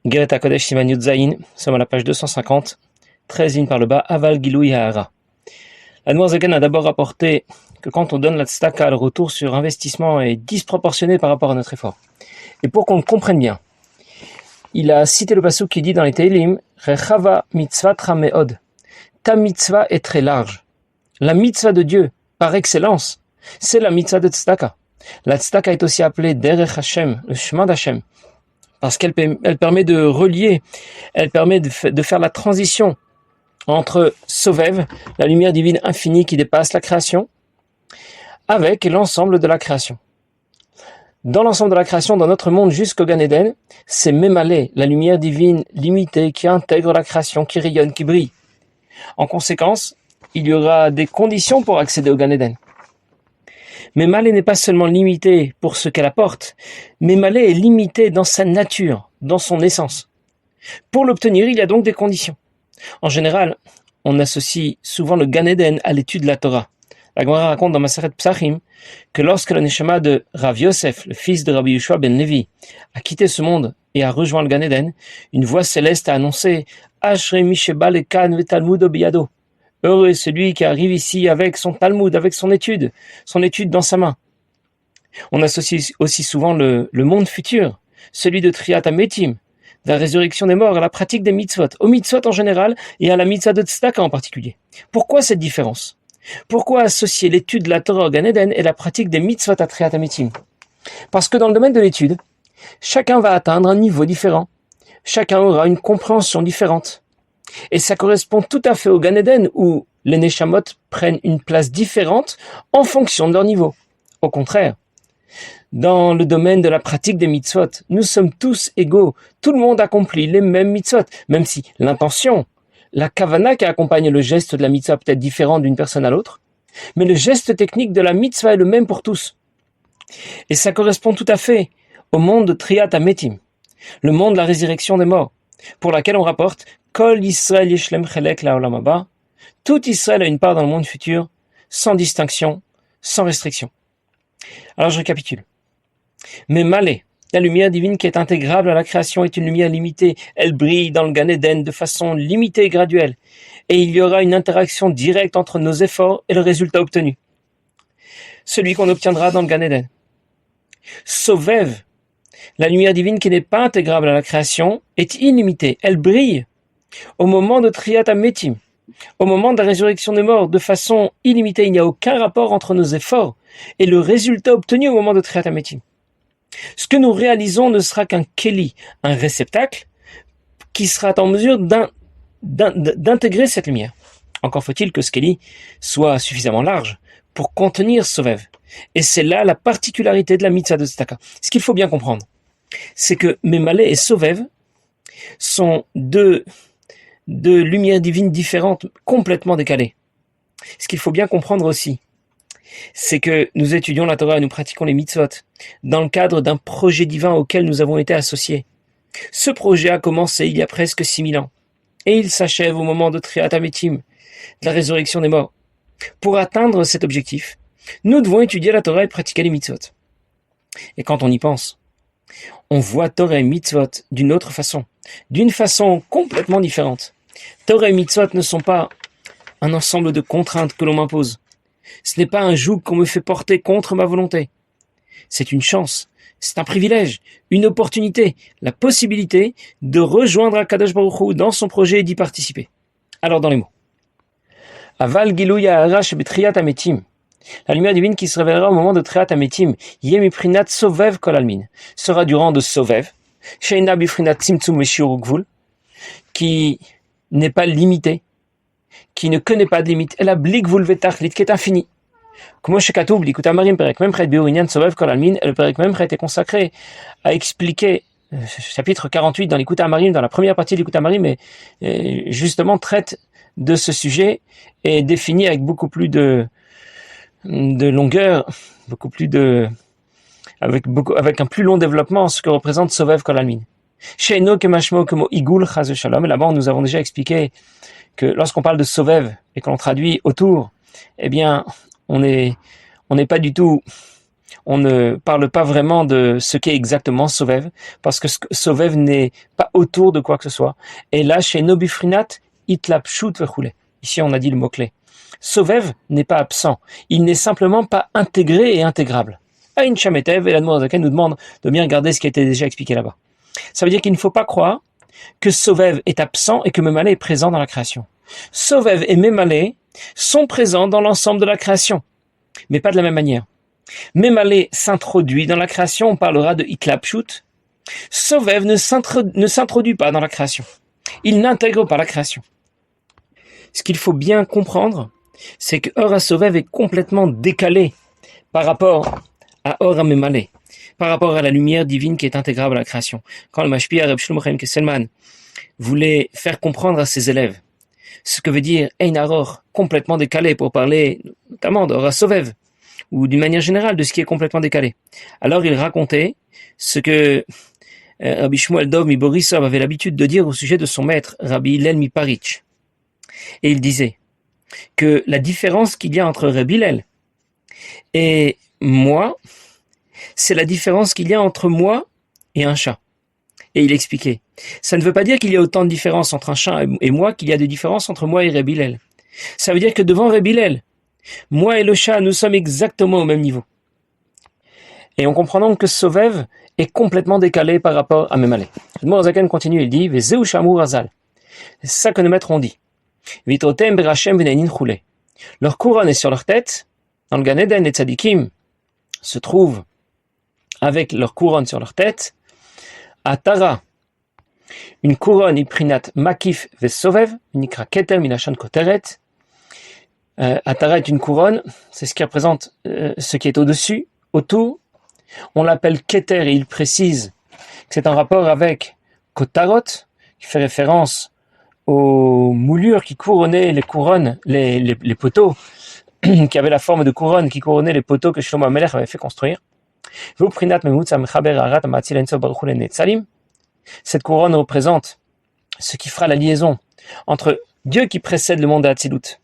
Geret HaKodesh Siman Yud Zayin, nous sommes à la page 250, 13 lignes par le bas, Aval Gilui Ha'ara. L'Admor Zaken a d'abord rapporté que quand on donne la tzedaka, le retour sur investissement est disproportionné par rapport à notre effort. Et pour qu'on le comprenne bien, il a cité le pasuk qui dit dans les Tehillim, Rechava mitzvatra me'od. Ta mitzvah est très large. La mitzvah de Dieu, par excellence, c'est la mitzvah de tzedaka. La tzedaka est aussi appelée Derech Hashem, le chemin d'Hashem, parce qu'elle permet de relier, elle permet de faire la transition entre Sovev, la lumière divine infinie qui dépasse la création, avec l'ensemble de la création. Dans l'ensemble de la création, dans notre monde jusqu'au Gan Eden, c'est Memalé, la lumière divine limitée qui intègre la création, qui rayonne, qui brille. En conséquence, il y aura des conditions pour accéder au Gan Eden. Memalé n'est pas seulement limité pour ce qu'elle apporte, Memalé est limité dans sa nature, dans son essence. Pour l'obtenir, il y a donc des conditions. En général, on associe souvent le Gan Eden à l'étude de la Torah. La Gemara raconte dans Maseret Psachim que lorsque le Neshama de Rav Yosef, le fils de Rabbi Yehoshua ben Levi, a quitté ce monde et a rejoint le Gan Eden, une voix céleste a annoncé « Ashrei mi sheba lekan vetalmudo biyado » Heureux est celui qui arrive ici avec son Talmud, avec son étude dans sa main. On associe aussi souvent le monde futur, celui de Triat HaMetim, de la résurrection des morts, à la pratique des mitzvot, aux mitzvot en général et à la mitzvah de tzedaka en particulier. Pourquoi cette différence ? Pourquoi associer l'étude de la Torah au Gan Eden et la pratique des mitzvot à Triat HaMetim ? Parce que dans le domaine de l'étude, chacun va atteindre un niveau différent. Chacun aura une compréhension différente. Et ça correspond tout à fait au Gan Eden où les Neshamot prennent une place différente en fonction de leur niveau. Au contraire, dans le domaine de la pratique des mitzvot, nous sommes tous égaux. Tout le monde accomplit les mêmes mitzvot, même si l'intention, la kavana qui accompagne le geste de la mitzvah peut être différente d'une personne à l'autre, mais le geste technique de la mitzvah est le même pour tous. Et ça correspond tout à fait au monde de Triat HaMetim, le monde de la résurrection des morts, pour laquelle on rapporte Kol Yisrael Yeshlem Chelek La'olam Haba. Tout Israël a une part dans le monde futur, sans distinction, sans restriction. Alors je récapitule. Mais Malé, la lumière divine qui est intégrable à la création, est une lumière limitée. Elle brille dans le Gan Eden de façon limitée et graduelle. Et il y aura une interaction directe entre nos efforts et le résultat obtenu. Celui qu'on obtiendra dans le Gan Eden. Sovev, la lumière divine qui n'est pas intégrable à la création, est illimitée. Elle brille au moment de Triat HaMetim, au moment de la résurrection des morts, de façon illimitée. Il n'y a aucun rapport entre nos efforts et le résultat obtenu au moment de Triat HaMetim. Ce que nous réalisons ne sera qu'un keli, un réceptacle, qui sera en mesure d'intégrer cette lumière. Encore faut-il que ce keli soit suffisamment large pour contenir Sovev. Et c'est là la particularité de la mitzvah de tzedaka. Ce qu'il faut bien comprendre, c'est que Memalé et Sovev sont deux lumières divines différentes, complètement décalées. Ce qu'il faut bien comprendre aussi, c'est que nous étudions la Torah et nous pratiquons les mitzvot dans le cadre d'un projet divin auquel nous avons été associés. Ce projet a commencé il y a presque 6000 ans et il s'achève au moment de Triat HaMetim, de la résurrection des morts. Pour atteindre cet objectif, nous devons étudier la Torah et pratiquer les mitzvot. Et quand on y pense, on voit Torah et mitzvot d'une autre façon, d'une façon complètement différente. Torah et mitzvot ne sont pas un ensemble de contraintes que l'on m'impose. Ce n'est pas un joug qu'on me fait porter contre ma volonté. C'est une chance, c'est un privilège, une opportunité, la possibilité de rejoindre Akadosh Baruch Hu dans son projet et d'y participer. Alors dans les mots. Aval Gilui Ha'ara shebetriat HaMetim. La lumière divine qui se révélera au moment de Triat HaMetim, Yem Miprinat Sovev Kol Almin, sera du rang de Sovev, Sheina Bifrinat Tzimtzum Veshiur Gvul, qui n'est pas limité, qui ne connaît pas de limite, elle a blik vulvetachlit, qui est infini. Comme Shekatoub, l'Ikut Amarim, Perek Memchet Biurinyan Sovev Kol Almin, et le Perek Memchet est consacré à expliquer, chapitre 48 dans l'Ikut Amarim, dans la première partie de l'Ikut Amarim, et justement traite de ce sujet et définit avec beaucoup plus de longueur, avec un plus long développement ce que représente Sovev Kol Almin. Sheino Kemashmo Kemo Igul Chaz Shalom, et là-bas nous avons déjà expliqué que lorsqu'on parle de Sovev et qu'on traduit autour, eh bien on n'est pas du tout On ne parle pas vraiment de ce qu'est exactement Sovev, parce que Sovev n'est pas autour de quoi que ce soit. Et là, chez Nobifrinat, Itlapshut vechule. Ici, on a dit le mot-clé. Sovev n'est pas absent. Il n'est simplement pas intégré et intégrable. Aïn Shametev, et l'Admour Zaken nous demande de bien regarder ce qui a été déjà expliqué là-bas. Ça veut dire qu'il ne faut pas croire que Sovev est absent et que Memalé est présent dans la création. Sovev et Memalé sont présents dans l'ensemble de la création, mais pas de la même manière. Memalé s'introduit dans la création, on parlera de Itlapshut. Sovev ne s'introduit pas dans la création. Il n'intègre pas la création. Ce qu'il faut bien comprendre, c'est que Or HaSovev est complètement décalé par rapport à Or HaMemalé, par rapport à la lumière divine qui est intégrable à la création. Quand le Mashpia Reb Shlomo Chaim Kesselman voulait faire comprendre à ses élèves ce que veut dire Ein Aror, complètement décalé, pour parler notamment d'Or HaSovev, ou d'une manière générale de ce qui est complètement décalé. Alors il racontait ce que Rabbi Shmuel Dov mi Borisov avait l'habitude de dire au sujet de son maître, Rabbi Hillel mi Paritch. Et il disait que la différence qu'il y a entre Rabbi Hillel et moi, c'est la différence qu'il y a entre moi et un chat. Et il expliquait, ça ne veut pas dire qu'il y a autant de différence entre un chat et moi qu'il y a de différence entre moi et Rabbi Hillel. Ça veut dire que devant Rabbi Hillel, moi et le chat, nous sommes exactement au même niveau. Et on comprend donc que Sovev est complètement décalé par rapport à Memalé. Le Morazaken continue, il dit, Vezeu Shamur Azal. C'est ça que nos maîtres ont dit. Vitrotem Berachem Venainin Choulé. Leur couronne est sur leur tête. Dans le Gan Eden, les tzadikim se trouvent avec leur couronne sur leur tête. Atara, une couronne iprinat makif vesovev, nikra keter minachan koteret. Atara est une couronne, c'est ce qui représente ce qui est au-dessus, autour. On l'appelle keter et il précise que c'est en rapport avec kotarot, qui fait référence aux moulures qui couronnaient les couronnes, les poteaux, qui avaient la forme de couronne, qui couronnaient les poteaux que Shlomo HaMelech avait fait construire. Cette couronne représente ce qui fera la liaison entre Dieu qui précède le monde de Hatzilut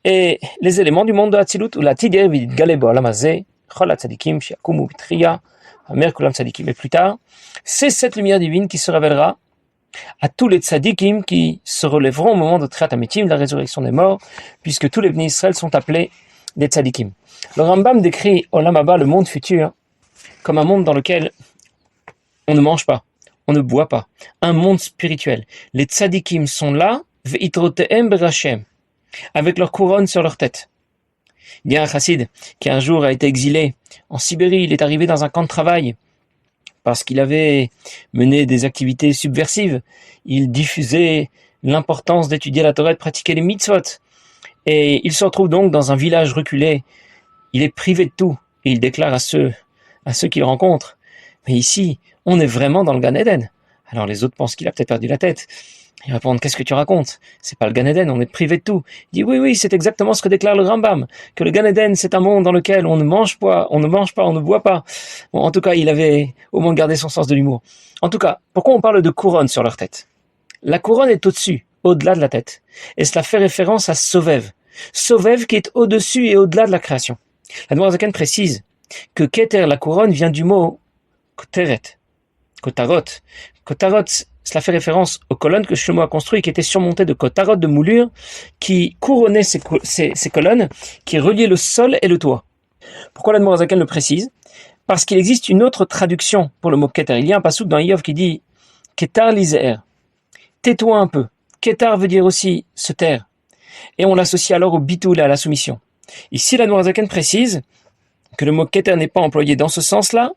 et les éléments du monde de Hatzilut, ou la Tidir Vidit Galebo Alamazé, Chol Tzadikim, Shiakumu Bitria, Amer Kulam Tzadikim, et plus tard, c'est cette lumière divine qui se révélera à tous les tzadikim qui se relèveront au moment de Triat Hametim, de la résurrection des morts, puisque tous les Bnei Israël sont appelés des tzadikim. Le Rambam décrit Olam Haba, le monde futur, comme un monde dans lequel on ne mange pas, on ne boit pas, un monde spirituel. Les tzadikim sont là, ve'itrotehem berachem, avec leur couronne sur leur tête. Il y a un chassid qui un jour a été exilé en Sibérie, il est arrivé dans un camp de travail parce qu'il avait mené des activités subversives. Il diffusait l'importance d'étudier la Torah et de pratiquer les mitzvot. Et il se retrouve donc dans un village reculé. Il est privé de tout. Et il déclare à ceux qu'il rencontre, mais ici, on est vraiment dans le Gan Eden. Alors les autres pensent qu'il a peut-être perdu la tête. Ils répondent, qu'est-ce que tu racontes? C'est pas le Gan Eden, on est privé de tout. Il dit, oui, c'est exactement ce que déclare le Rambam, que le Gan Eden, c'est un monde dans lequel on ne mange pas, on ne boit pas. Bon, en tout cas, il avait au moins gardé son sens de l'humour. En tout cas, pourquoi on parle de couronne sur leur tête? La couronne est au-dessus, au-delà de la tête. Et cela fait référence à Sovev. Sovev qui est au-dessus et au-delà de la création. La Noirzaken précise que Keter, la couronne, vient du mot Koteret, Kotarot. Kotarot, cela fait référence aux colonnes que Shlomo a construites, qui étaient surmontées de kotarot, de moulures, qui couronnaient ces colonnes, qui reliaient le sol et le toit. Pourquoi l'Admorazaken le précise? Parce qu'il existe une autre traduction pour le mot Keter. Il y a un passouk dans Iyov qui dit Ketar lizer, tais-toi un peu. Ketar veut dire aussi se taire. Et on l'associe alors au bitoul, à la soumission. Ici, l'Admorazaken précise que le mot Keter n'est pas employé dans ce sens-là,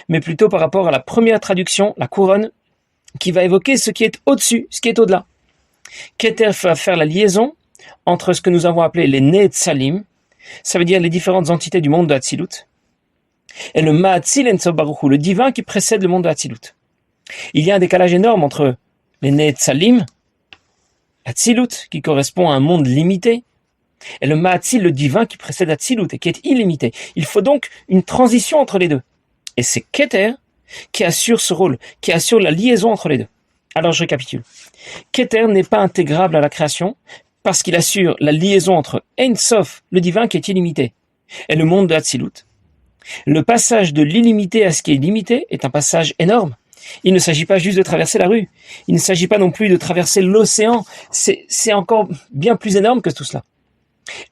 mais plutôt par rapport à la première traduction, la couronne, qui va évoquer ce qui est au-dessus, ce qui est au-delà. Keter va faire la liaison entre ce que nous avons appelé les Netzalim, ça veut dire les différentes entités du monde de Hatzilut, et le Ma'atzil Ensof Baruch Hu, le divin qui précède le monde de Hatzilut. Il y a un décalage énorme entre les Netzalim, Hatzilut, qui correspond à un monde limité, et le Ma'atzil, le divin qui précède Hatzilut et qui est illimité. Il faut donc une transition entre les deux. Et c'est Keter qui assure ce rôle, qui assure la liaison entre les deux. Alors je récapitule. Keter n'est pas intégrable à la création parce qu'il assure la liaison entre Ein Sof, le divin qui est illimité, et le monde de Hatzilut. Le passage de l'illimité à ce qui est limité est un passage énorme. Il ne s'agit pas juste de traverser la rue. Il ne s'agit pas non plus de traverser l'océan. C'est encore bien plus énorme que tout cela.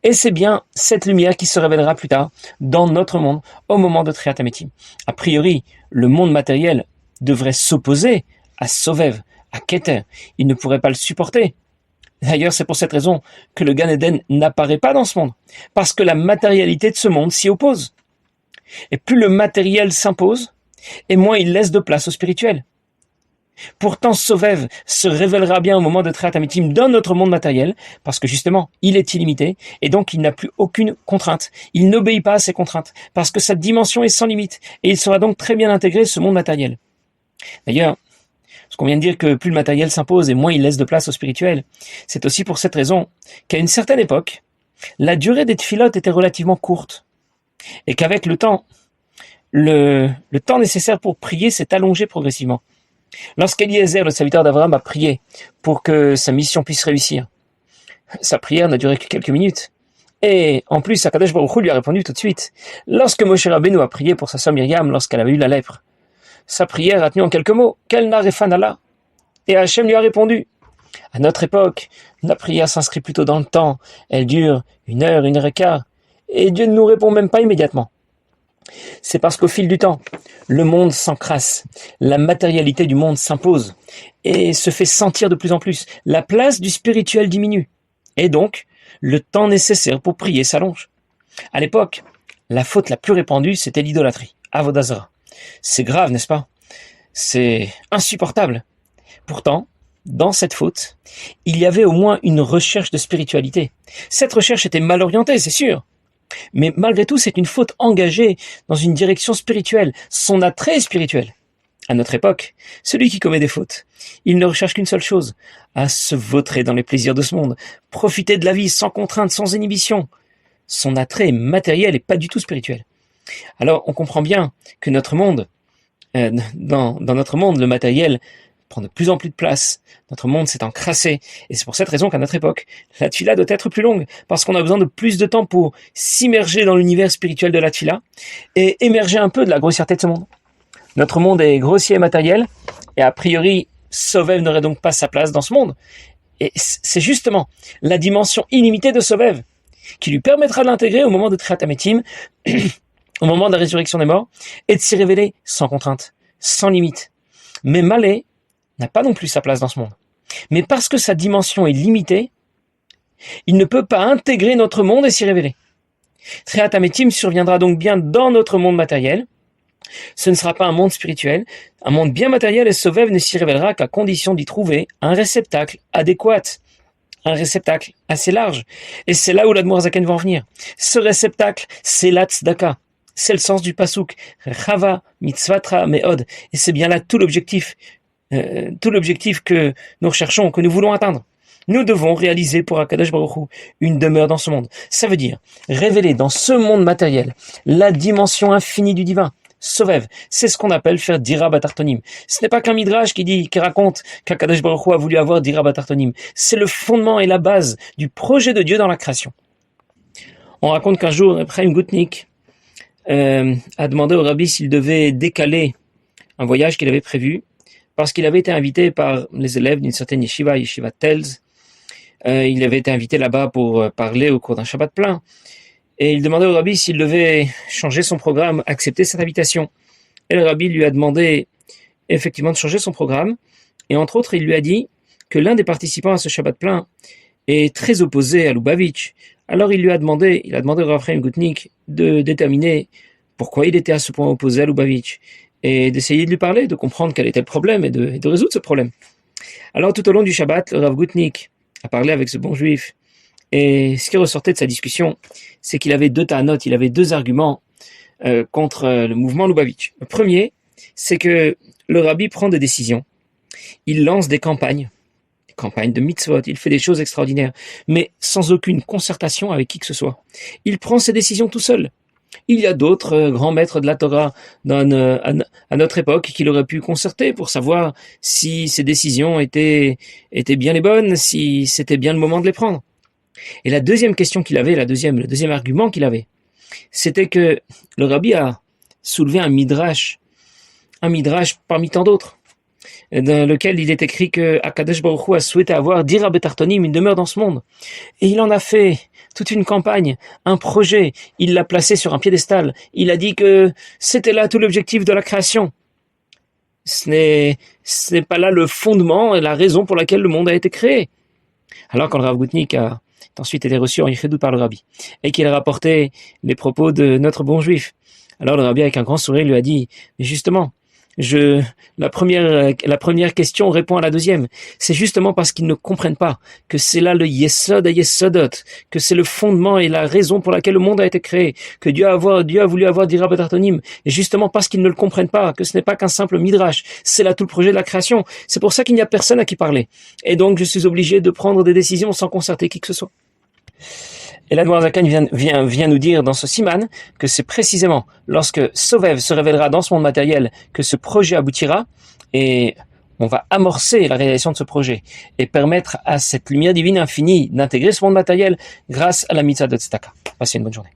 Et c'est bien cette lumière qui se révélera plus tard dans notre monde au moment de Triat Hametim. A priori, le monde matériel devrait s'opposer à Sovev, à Keter. Il ne pourrait pas le supporter. D'ailleurs, c'est pour cette raison que le Gan Eden n'apparaît pas dans ce monde, parce que la matérialité de ce monde s'y oppose. Et plus le matériel s'impose, et moins il laisse de place au spirituel. Pourtant, Sovev se révélera bien au moment de Triat Hametim dans notre monde matériel, parce que justement, il est illimité, et donc il n'a plus aucune contrainte. Il n'obéit pas à ses contraintes, parce que sa dimension est sans limite, et il sera donc très bien intégré ce monde matériel. D'ailleurs, ce qu'on vient de dire que plus le matériel s'impose et moins il laisse de place au spirituel, c'est aussi pour cette raison qu'à une certaine époque, la durée des tfilotes était relativement courte, et qu'avec le temps, le temps nécessaire pour prier s'est allongé progressivement. Lorsqu'Eliezer, le serviteur d'Abraham, a prié pour que sa mission puisse réussir, sa prière n'a duré que quelques minutes. Et en plus, Akadosh Baruch Hu lui a répondu tout de suite. Lorsque Moshe Rabbeinu a prié pour sa sœur Myriam lorsqu'elle avait eu la lèpre, sa prière a tenu en quelques mots. Quel narefan. Et Hachem lui a répondu. À notre époque, la prière s'inscrit plutôt dans le temps. Elle dure 1 heure et quart. Et Dieu ne nous répond même pas immédiatement. C'est parce qu'au fil du temps, le monde s'encrasse, la matérialité du monde s'impose et se fait sentir de plus en plus. La place du spirituel diminue et donc le temps nécessaire pour prier s'allonge. À l'époque, la faute la plus répandue, c'était l'idolâtrie, Avodah Zara. C'est grave, n'est-ce pas? C'est insupportable. Pourtant, dans cette faute, il y avait au moins une recherche de spiritualité. Cette recherche était mal orientée, c'est sûr. Mais malgré tout, c'est une faute engagée dans une direction spirituelle, son attrait est spirituel. À notre époque, celui qui commet des fautes, il ne recherche qu'une seule chose, à se vautrer dans les plaisirs de ce monde, profiter de la vie sans contrainte, sans inhibition. Son attrait est matériel et pas du tout spirituel. Alors, on comprend bien que notre monde, dans notre monde, le matériel prend de plus en plus de place. Notre monde s'est encrassé. Et c'est pour cette raison qu'à notre époque, la tfila doit être plus longue, parce qu'on a besoin de plus de temps pour s'immerger dans l'univers spirituel de la tfila et émerger un peu de la grossièreté de ce monde. Notre monde est grossier et matériel, et a priori, Sovev n'aurait donc pas sa place dans ce monde. Et c'est justement la dimension illimitée de Sovev qui lui permettra de l'intégrer au moment de Triat Hametim, au moment de la résurrection des morts, et de s'y révéler sans contrainte, sans limite. Mais Malé n'a pas non plus sa place dans ce monde. Mais parce que sa dimension est limitée, il ne peut pas intégrer notre monde et s'y révéler. Triat Hametim surviendra donc bien dans notre monde matériel. Ce ne sera pas un monde spirituel, un monde bien matériel, et Sovev ne s'y révélera qu'à condition d'y trouver un réceptacle adéquat, un réceptacle assez large. Et c'est là où l'Admour Zaken va en venir. Ce réceptacle, c'est la tzedaka. C'est le sens du pasouk. Chava mitzvatra me'od. Et c'est bien là tout l'objectif que nous recherchons, que nous voulons atteindre. Nous devons réaliser pour Akadosh Baruch Hu une demeure dans ce monde. Ça veut dire révéler dans ce monde matériel la dimension infinie du divin. Sovev, c'est ce qu'on appelle faire dira batartonim. Ce n'est pas qu'un midrash qui raconte qu'Akadosh Baruch Hu a voulu avoir dira batartonim. C'est le fondement et la base du projet de Dieu dans la création. On raconte qu'un jour, Ephraim Gutnik a demandé au rabbi s'il devait décaler un voyage qu'il avait prévu, parce qu'il avait été invité par les élèves d'une certaine yeshiva Tels. Il avait été invité là-bas pour parler au cours d'un Shabbat plein. Et il demandait au rabbi s'il devait changer son programme, accepter cette invitation. Et le rabbi lui a demandé effectivement de changer son programme. Et entre autres, il lui a dit que l'un des participants à ce Shabbat plein est très opposé à Lubavitch. Alors il a demandé au Rav Chaim Gutnik de déterminer pourquoi il était à ce point opposé à Lubavitch, et d'essayer de lui parler, de comprendre quel était le problème et de résoudre ce problème. Alors tout au long du Shabbat, le Rav Gutnik a parlé avec ce bon juif, et ce qui ressortait de sa discussion, c'est qu'il avait deux ta'anot, il avait deux arguments contre le mouvement Lubavitch. Le premier, c'est que le rabbi prend des décisions, il lance des campagnes de mitzvot, il fait des choses extraordinaires, mais sans aucune concertation avec qui que ce soit. Il prend ses décisions tout seul. Il y a d'autres grands maîtres de la Torah à notre époque qu'il aurait pu concerter pour savoir si ces décisions étaient bien les bonnes, si c'était bien le moment de les prendre. Et la deuxième question qu'il avait, le deuxième argument qu'il avait, c'était que le rabbi a soulever un midrash parmi tant d'autres, dans lequel il est écrit que Akadosh Baruch Hu a souhaité avoir Dira Betartonim, une demeure dans ce monde. Et il en a fait toute une campagne, un projet, il l'a placé sur un piédestal, il a dit que c'était là tout l'objectif de la création. Ce n'est pas là le fondement et la raison pour laquelle le monde a été créé. Alors quand le Rav Goutnik a ensuite été reçu en Yichedut par le Rabbi, et qu'il a rapporté les propos de notre bon juif, alors le Rabbi avec un grand sourire lui a dit, mais justement, la première question répond à la deuxième. C'est justement parce qu'ils ne comprennent pas que c'est là le Yesod à Yesodot, que c'est le fondement et la raison pour laquelle le monde a été créé, que Dieu a voulu avoir Dira Betartonim, et justement parce qu'ils ne le comprennent pas, que ce n'est pas qu'un simple midrash, c'est là tout le projet de la création. C'est pour ça qu'il n'y a personne à qui parler. Et donc je suis obligé de prendre des décisions sans concerter qui que ce soit. Et l'Admoar Zaken vient nous dire dans ce siman que c'est précisément lorsque Sovev se révélera dans ce monde matériel que ce projet aboutira, et on va amorcer la réalisation de ce projet et permettre à cette lumière divine infinie d'intégrer ce monde matériel grâce à la mitzvah de Tzedaka. Passez une bonne journée.